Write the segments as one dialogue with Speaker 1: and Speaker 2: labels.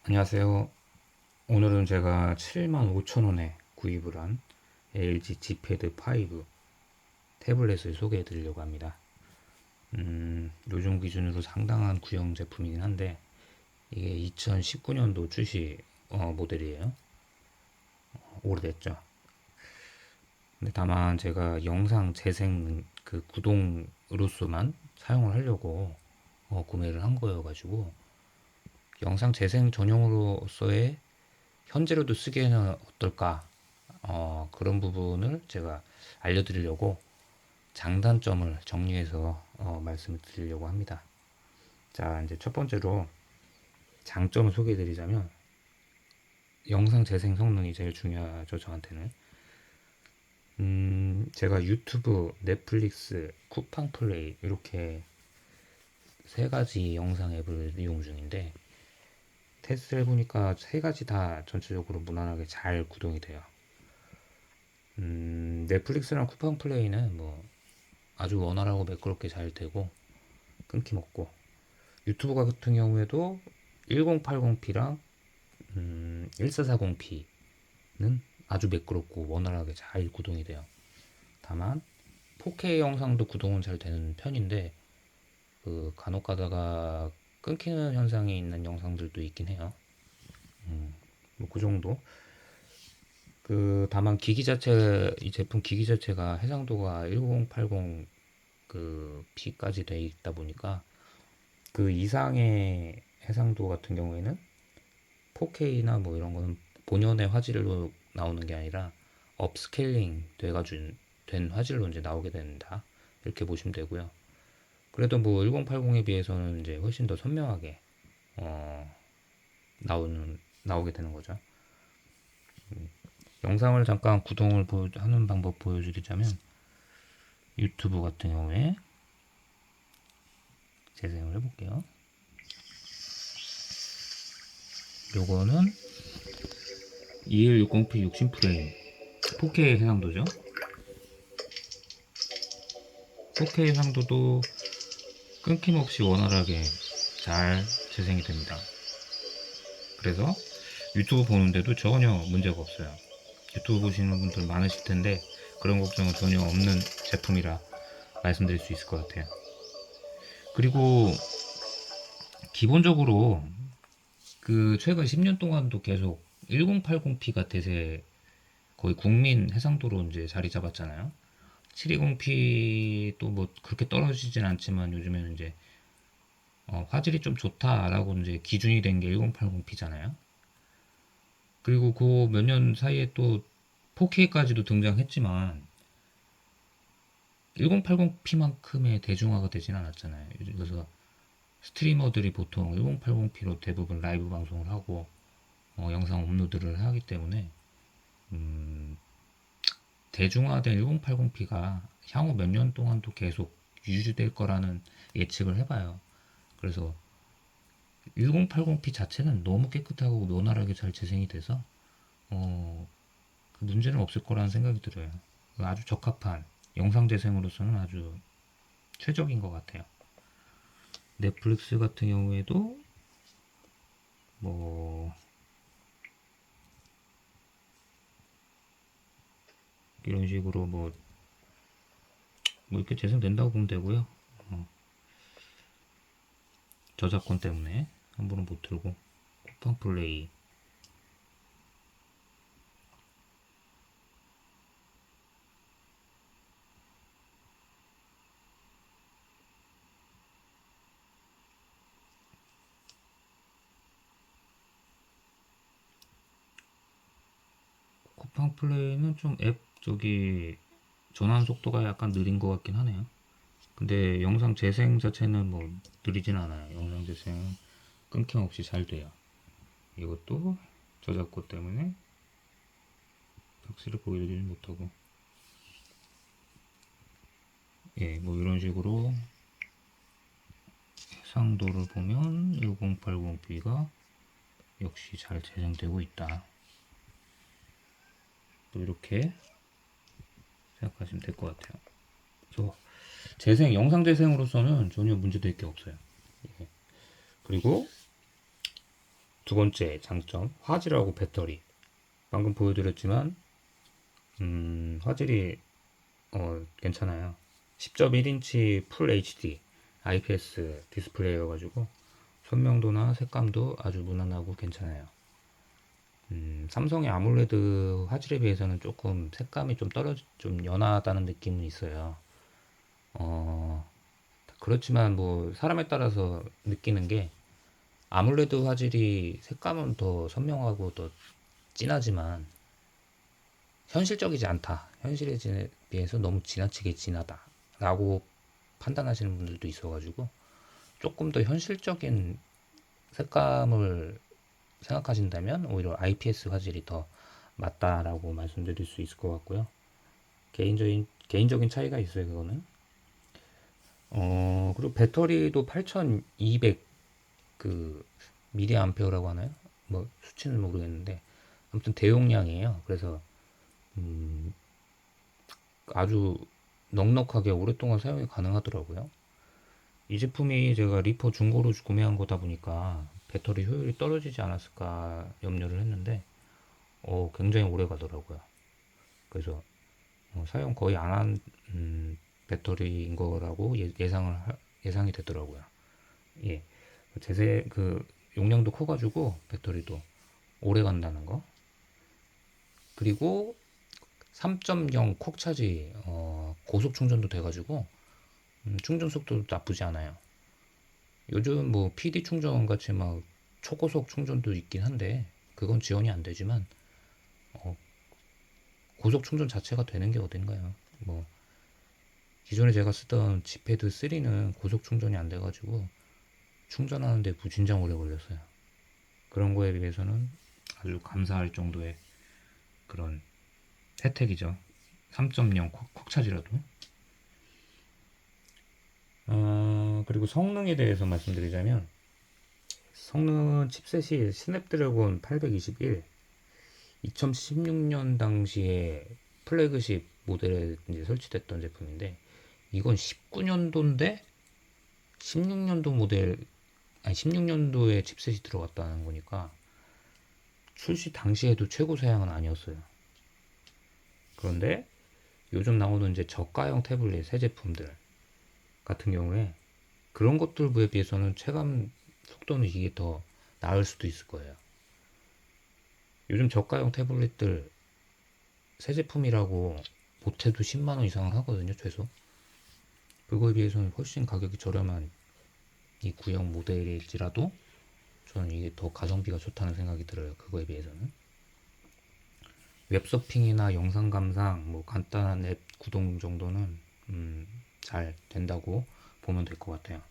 Speaker 1: 안녕하세요. 오늘은 제가 75,000원에 구입을 한 LG G패드 5 태블릿을 소개해 드리려고 합니다. 요즘 기준으로 상당한 구형 제품이긴 한데 이게 2019년도 출시 모델이에요. 오래됐죠. 근데 다만 제가 영상 재생 그 구동으로서만 사용을 하려고 구매를 한 거여가지고 영상 재생 전용으로서의 현재로도 쓰기에는 어떨까? 그런 부분을 제가 알려드리려고 장단점을 정리해서 말씀을 드리려고 합니다. 자, 이제 첫 번째로 장점을 소개해 드리자면 영상 재생 성능이 제일 중요하죠, 저한테는. 제가 유튜브, 넷플릭스, 쿠팡 플레이 이렇게 세 가지 영상 앱을 이용 중인데 테스트를 해보니까 세 가지 다 전체적으로 무난하게 잘 구동이 돼요. 넷플릭스랑 쿠팡 플레이는 뭐 아주 원활하고 매끄럽게 잘 되고 끊김없고 유튜브 같은 경우에도 1080p랑 1440p는 아주 매끄럽고 원활하게 잘 구동이 돼요. 다만 4K 영상도 구동은 잘 되는 편인데 그 간혹 가다가 끊기는 현상이 있는 영상들도 있긴 해요. 뭐 그 정도. 그 다만 기기 자체 이 제품 기기 자체가 해상도가 1080 그 P까지 돼 있다 보니까 그 이상의 해상도 같은 경우에는 4K나 뭐 이런 거는 본연의 화질로 나오는 게 아니라 업스케일링 돼가지고 된 화질로 이제 나오게 된다. 이렇게 보시면 되고요. 그래도 뭐 1080에 비해서는 이제 훨씬 더 선명하게 어, 나오게 되는 거죠. 영상을 잠깐 구동을 하는 방법 보여드리자면 유튜브 같은 경우에 재생을 해볼게요. 요거는 2160p 60프레임 4K 해상도죠. 4K 해상도도 끊김없이 원활하게 잘 재생이 됩니다. 그래서 유튜브 보는데도 전혀 문제가 없어요. 유튜브 보시는 분들 많으실 텐데 그런 걱정은 전혀 없는 제품이라 말씀드릴 수 있을 것 같아요. 그리고 기본적으로 그 최근 10년 동안도 계속 1080p가 대세 거의 국민 해상도로 이제 자리 잡았잖아요. 720p 또 뭐 그렇게 떨어지진 않지만 요즘에는 이제 화질이 좀 좋다라고 이제 기준이 된 게 1080p잖아요. 그리고 그 몇 년 사이에 또 4K까지도 등장했지만 1080p만큼의 대중화가 되진 않았잖아요. 그래서 스트리머들이 보통 1080p로 대부분 라이브 방송을 하고 영상 업로드를 하기 때문에 대중화된 1080p가 향후 몇 년 동안도 계속 유지될 거라는 예측을 해봐요. 그래서 1080p 자체는 너무 깨끗하고 원활하게 잘 재생이 돼서 그 문제는 없을 거라는 생각이 들어요. 아주 적합한 영상 재생으로서는 아주 최적인 것 같아요. 넷플릭스 같은 경우에도 뭐 이런 식으로 뭐 이렇게 재생된다고 보면 되고요. 저작권 때문에 함부로 못 틀고 쿠팡 플레이 쿠팡 플레이는 좀 앱 저기 전환 속도가 약간 느린 것 같긴 하네요. 근데 영상 재생 자체는 뭐 느리진 않아요. 영상 재생은 끊김없이 잘 돼요. 이것도 저작권 때문에 확실히 보여드리지 못하고 예, 뭐 이런 식으로 해상도를 보면 1080p가 역시 잘 재생되고 있다. 또 이렇게 생각하시면 될 것 같아요. 그래서 영상 재생으로서는 전혀 문제될 게 없어요. 예. 그리고 두 번째 장점, 화질하고 배터리. 방금 보여드렸지만 화질이 괜찮아요. 10.1인치 풀 HD IPS 디스플레이여가지고 선명도나 색감도 아주 무난하고 괜찮아요. 삼성의 아몰레드 화질에 비해서는 조금 색감이 좀 연하다는 느낌은 있어요. 어, 그렇지만 뭐 사람에 따라서 느끼는 게 아몰레드 화질이 색감은 더 선명하고 더 진하지만 현실적이지 않다. 현실에 비해서 너무 지나치게 진하다. 라고 판단하시는 분들도 있어가지고 조금 더 현실적인 색감을 생각하신다면 오히려 IPS 화질이 더 맞다라고 말씀드릴 수 있을 것 같고요. 개인적인 차이가 있어요, 그거는. 그리고 배터리도 8200 그 미리암페어라고 하나요? 뭐 수치는 모르겠는데 아무튼 대용량이에요. 그래서 아주 넉넉하게 오랫동안 사용이 가능하더라고요. 이 제품이 제가 리퍼 중고로 구매한 거다 보니까 배터리 효율이 떨어지지 않았을까 염려를 했는데 굉장히 오래 가더라고요. 그래서 사용 거의 안 한 배터리인 거라고 예상이 되더라고요. 예. 그 용량도 커가지고 배터리도 오래 간다는 거. 그리고 3.0 콕차지 고속 충전도 돼가지고 충전 속도도 나쁘지 않아요. 요즘 뭐 PD 충전 같이 막 초고속 충전도 있긴 한데 그건 지원이 안 되지만 어, 고속 충전 자체가 되는 게 어딘가요? 뭐 기존에 제가 쓰던 지패드 3는 고속 충전이 안 돼가지고 충전하는데 무진장 오래 걸렸어요. 그런 거에 비해서는 아주 감사할 정도의 그런 혜택이죠. 3.0 콕차지라도. 그리고 성능에 대해서 말씀드리자면 성능은 칩셋이 스냅드래곤 821 2016년 당시에 플래그십 모델에 이제 설치됐던 제품인데 이건 19년도인데 16년도 모델 아니 16년도에 칩셋이 들어갔다는 거니까 출시 당시에도 최고 사양은 아니었어요. 그런데 요즘 나오는 이제 저가형 태블릿 새 제품들 같은 경우에 그런 것들에 비해서는 체감 속도는 이게 더 나을 수도 있을 거예요. 요즘 저가형 태블릿들 새 제품이라고 못해도 10만원 이상은 하거든요, 최소. 그거에 비해서는 훨씬 가격이 저렴한 이 구형 모델일지라도 저는 이게 더 가성비가 좋다는 생각이 들어요. 그거에 비해서는. 웹서핑이나 영상 감상, 뭐 간단한 앱 구동 정도는 잘 된다고 보면 될 것 같아요.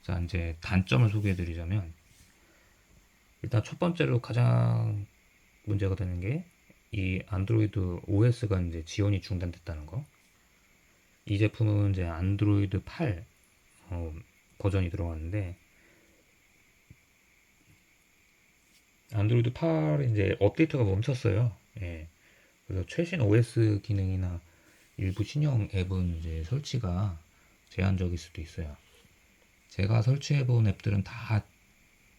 Speaker 1: 자, 이제 단점을 소개해 드리자면 일단 첫 번째로 가장 문제가 되는 게 이 안드로이드 OS가 이제 지원이 중단됐다는 거. 이 제품은 이제 안드로이드 8 버전이 들어갔는데 안드로이드 8 이제 업데이트가 멈췄어요. 예. 그래서 최신 OS 기능이나 일부 신형 앱은 이제 설치가 제한적일 수도 있어요. 제가 설치해본 앱들은 다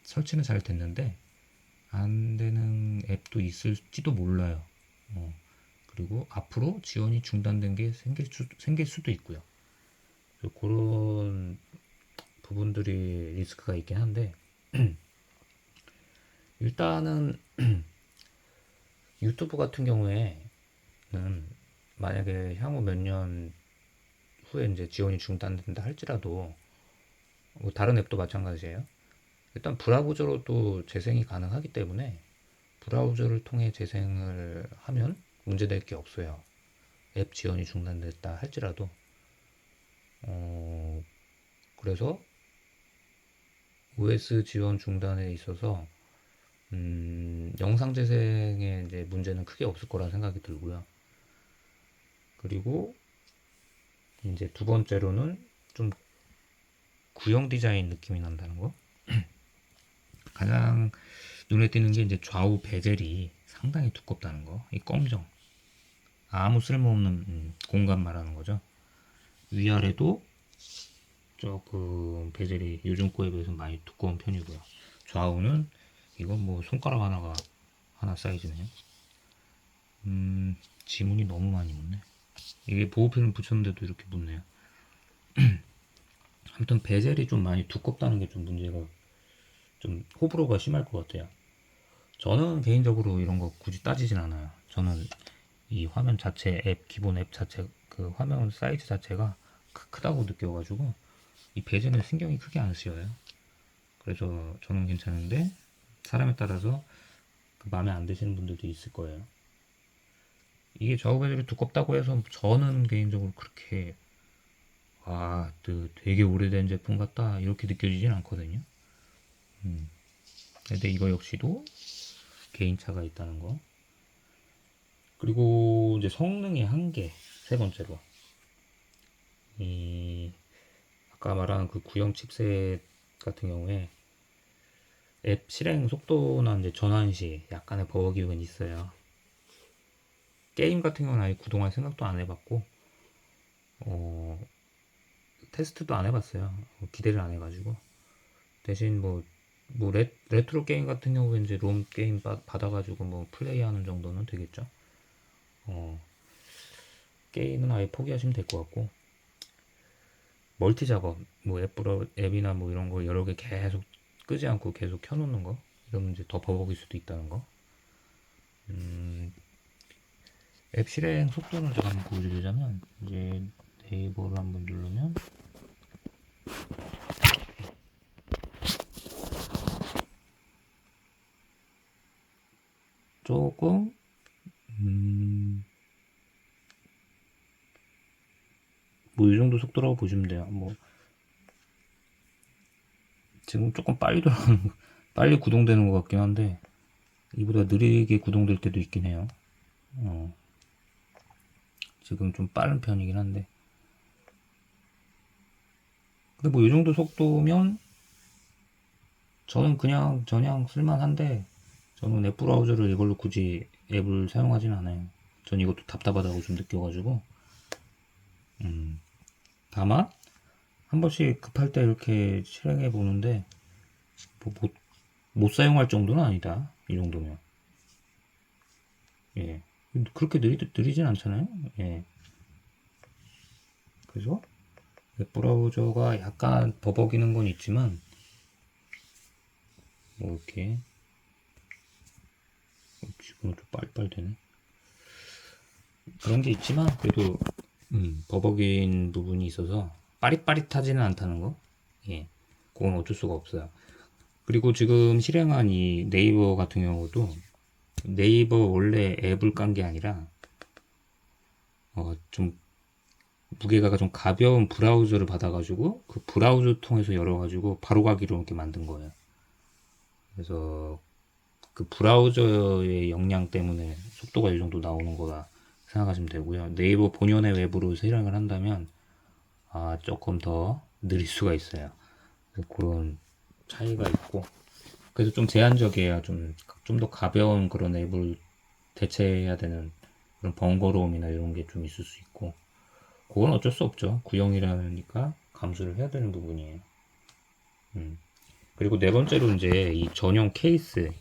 Speaker 1: 설치는 잘 됐는데 안 되는 앱도 있을지도 몰라요. 그리고 앞으로 지원이 중단된 게 생길 수도 있고요. 그런 부분들이 리스크가 있긴 한데 일단은 유튜브 같은 경우에는 만약에 향후 몇 년 후에 이제 지원이 중단된다 할지라도 뭐 다른 앱도 마찬가지예요. 일단 브라우저로도 재생이 가능하기 때문에 브라우저를 통해 재생을 하면 문제될 게 없어요. 앱 지원이 중단됐다 할지라도 그래서 OS 지원 중단에 있어서 영상 재생에 이제 문제는 크게 없을 거라 생각이 들고요. 그리고 이제 두 번째로는 좀 구형 디자인 느낌이 난다는 거. 가장 눈에 띄는 게 이제 좌우 베젤이 상당히 두껍다는 거. 이 검정. 아무 쓸모없는 공간 말하는 거죠. 위아래도 조금 베젤이 요즘 거에 비해서 많이 두꺼운 편이고요. 좌우는 이건 뭐 손가락 하나 사이즈네요. 지문이 너무 많이 묻네. 이게 보호필름 붙였는데도 이렇게 묻네요. 아무튼 베젤이 좀 많이 두껍다는 게 좀 문제가, 좀 호불호가 심할 것 같아요. 저는 개인적으로 이런 거 굳이 따지진 않아요. 저는 이 화면 자체, 기본 앱 자체, 그 화면 사이즈 자체가 크다고 느껴가지고 이 베젤은 신경이 크게 안 쓰여요. 그래서 저는 괜찮은데, 사람에 따라서 그 마음에 안 드시는 분들도 있을 거예요. 이게 좌우 베젤이 두껍다고 해서 저는 개인적으로 그렇게 되게 오래된 제품 같다 이렇게 느껴지진 않거든요. 근데 이거 역시도 개인차가 있다는 거. 그리고 이제 성능의 한계, 세 번째로 이 아까 말한 그 구형 칩셋 같은 경우에 앱 실행 속도나 이제 전환 시 약간의 버거기는 있어요. 게임 같은 경우는 아예 구동할 생각도 안 해봤고, 테스트도 안 해봤어요. 기대를 안 해가지고. 대신 뭐 레트로 게임 같은 경우에 이제 롬 게임 받아가지고 뭐 플레이하는 정도는 되겠죠. 게임은 아예 포기하시면 될 것 같고, 멀티 작업, 뭐 앱이나 뭐 이런 거 여러 개 계속 끄지 않고 계속 켜놓는 거, 이러면 이제 더 버벅일 수도 있다는 거. 앱 실행 속도를 제가 한번 보여드리자면, 이제 네이버를 한번 누르면 조금 뭐 이 정도 속도라고 보시면 돼요. 뭐 지금 조금 빨리 빨리 구동되는 것 같긴 한데 이보다 느리게 구동될 때도 있긴 해요. 지금 좀 빠른 편이긴 한데, 근데 뭐 이 정도 속도면 저는 그냥 쓸만한데, 저는 앱 브라우저를 이걸로 굳이 앱을 사용하진 않아요. 전 이것도 답답하다고 좀 느껴가지고. 다만 한 번씩 급할 때 이렇게 실행해 보는데 뭐 못 사용할 정도는 아니다. 이 정도면. 예. 그렇게 느리진 않잖아요. 예. 그래서 웹 브라우저가 약간 버벅이는 건 있지만, 뭐 이렇게 지금 좀 빨리빨리 되네. 그런 게 있지만 그래도 버벅인 부분이 있어서 빠릿빠릿하지는 않다는 거. 예. 그건 어쩔 수가 없어요. 그리고 지금 실행한 이 네이버 같은 경우도 네이버 원래 앱을 깐 게 아니라 좀 무게가 좀 가벼운 브라우저를 받아가지고 그 브라우저 통해서 열어가지고 바로 가기로 이렇게 만든 거예요. 그래서 그 브라우저의 역량 때문에 속도가 이 정도 나오는 거다 생각하시면 되고요. 네이버 본연의 웹으로 실행을 한다면 조금 더 느릴 수가 있어요. 그런 차이가 있고, 그래서 좀 제한적이에요. 좀 더 가벼운 그런 앱을 대체해야 되는 그런 번거로움이나 이런 게 좀 있을 수 있고, 그건 어쩔 수 없죠. 구형이라니까 감수를 해야 되는 부분이에요. 그리고 네 번째로 이제 이 전용 케이스,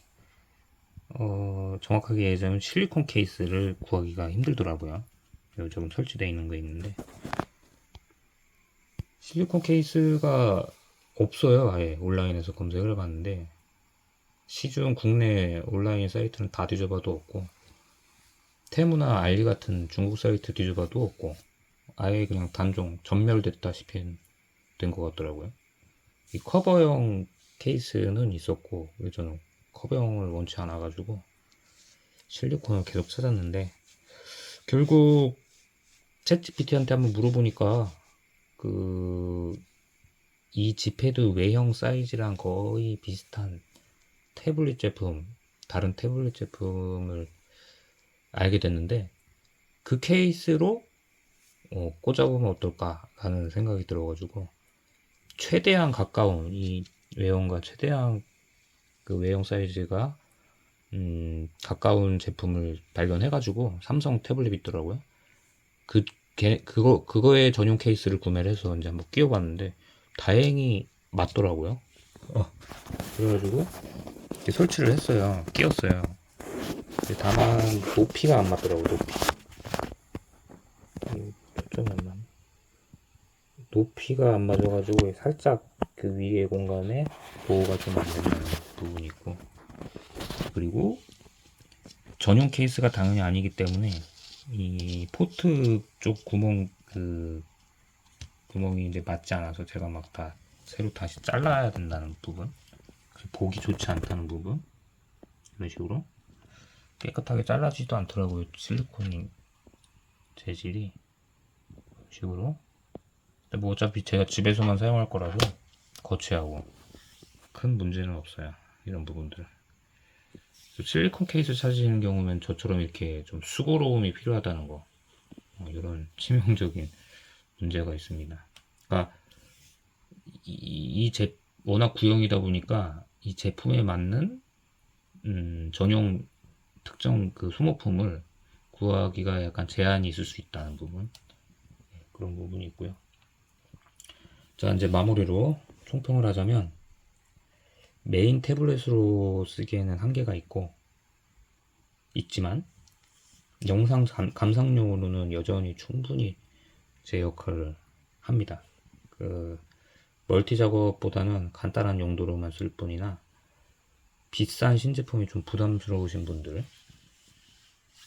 Speaker 1: 정확하게 얘기하자면 실리콘 케이스를 구하기가 힘들더라고요. 여기 조금 설치되어 있는 거 있는데, 실리콘 케이스가 없어요. 아예 온라인에서 검색을 해봤는데 시중 국내 온라인 사이트는 다 뒤져봐도 없고, 테무나 알리 같은 중국 사이트 뒤져봐도 없고, 아예 그냥 단종 전멸됐다시피 된 것 같더라고요. 이 커버형 케이스는 있었고, 저는 커버형을 원치 않아가지고 실리콘을 계속 찾았는데, 결국 챗GPT한테 한번 물어보니까 이 지패드 외형 사이즈랑 거의 비슷한 태블릿 제품, 다른 태블릿 제품을 알게 됐는데, 그 케이스로 꽂아보면 어떨까 하는 생각이 들어가지고 최대한 가까운 이 외형과 최대한 그 외형 사이즈가 가까운 제품을 발견해가지고 삼성 태블릿 있더라고요. 그거의 전용 케이스를 구매를 해서 이제 한번 끼워봤는데 다행히 맞더라고요. 그래가지고 설치를 했어요. 끼웠어요. 근데 다만 높이가 안 맞더라고. 높이. 초점이 안 맞네. 높이가 안 맞아가지고 살짝 그 위에 공간에 보호가 좀 안 되는 부분이 있고, 그리고 전용 케이스가 당연히 아니기 때문에 이 포트 쪽 구멍 그 구멍이 이제 맞지 않아서 제가 막 다 새로 다시 잘라야 된다는 부분, 보기 좋지 않다는 부분, 이런 식으로 깨끗하게 잘라지도 않더라고요. 실리콘 재질이 이런 식으로. 근데 뭐 어차피 제가 집에서만 사용할 거라서 거치하고 큰 문제는 없어요. 이런 부분들. 실리콘 케이스 찾으시는 경우면 저처럼 이렇게 좀 수고로움이 필요하다는 거, 이런 치명적인 문제가 있습니다. 그러니까 워낙 구형이다 보니까 이 제품에 맞는 전용 특정 그 소모품을 구하기가 약간 제한이 있을 수 있다는 부분, 그런 부분이 있고요. 자, 이제 마무리로 총평을 하자면, 메인 태블릿으로 쓰기에는 한계가 있지만 영상 감상용으로는 여전히 충분히 제 역할을 합니다. 그 멀티 작업보다는 간단한 용도로만 쓸 뿐이나, 비싼 신제품이 좀 부담스러우신 분들,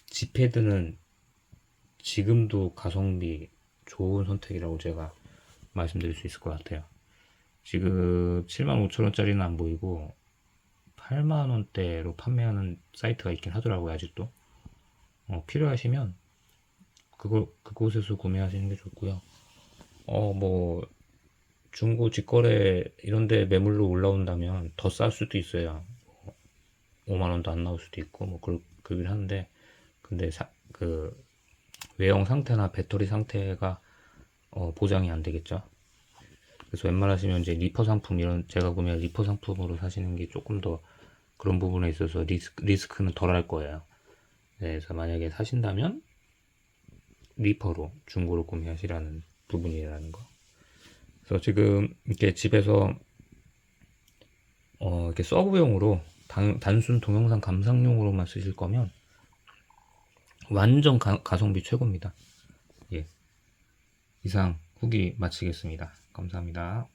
Speaker 1: 지패드는 지금도 가성비 좋은 선택이라고 제가 말씀드릴 수 있을 것 같아요. 지금 75,000원짜리는 안 보이고 8만원대로 판매하는 사이트가 있긴 하더라고요. 아직도. 필요하시면 그곳에서 구매하시는 게 좋고요. 뭐 중고 직거래 이런데 매물로 올라온다면 더 쌀 수도 있어요. 5만원도 안 나올 수도 있고 뭐 그러긴 하는데, 근데 그 외형 상태나 배터리 상태가 보장이 안 되겠죠. 그래서 웬만하시면 이제 리퍼 상품, 이런 제가 구매한 리퍼 상품으로 사시는 게 조금 더 그런 부분에 있어서 리스크는 덜 할 거예요. 네, 그래서 만약에 사신다면 리퍼로 중고로 구매하시라는 부분이라는 거. 그래서 지금 이렇게 집에서 이렇게 서브용으로 단순 동영상 감상용으로만 쓰실 거면 완전 가성비 최고입니다. 예. 이상 후기 마치겠습니다. 감사합니다.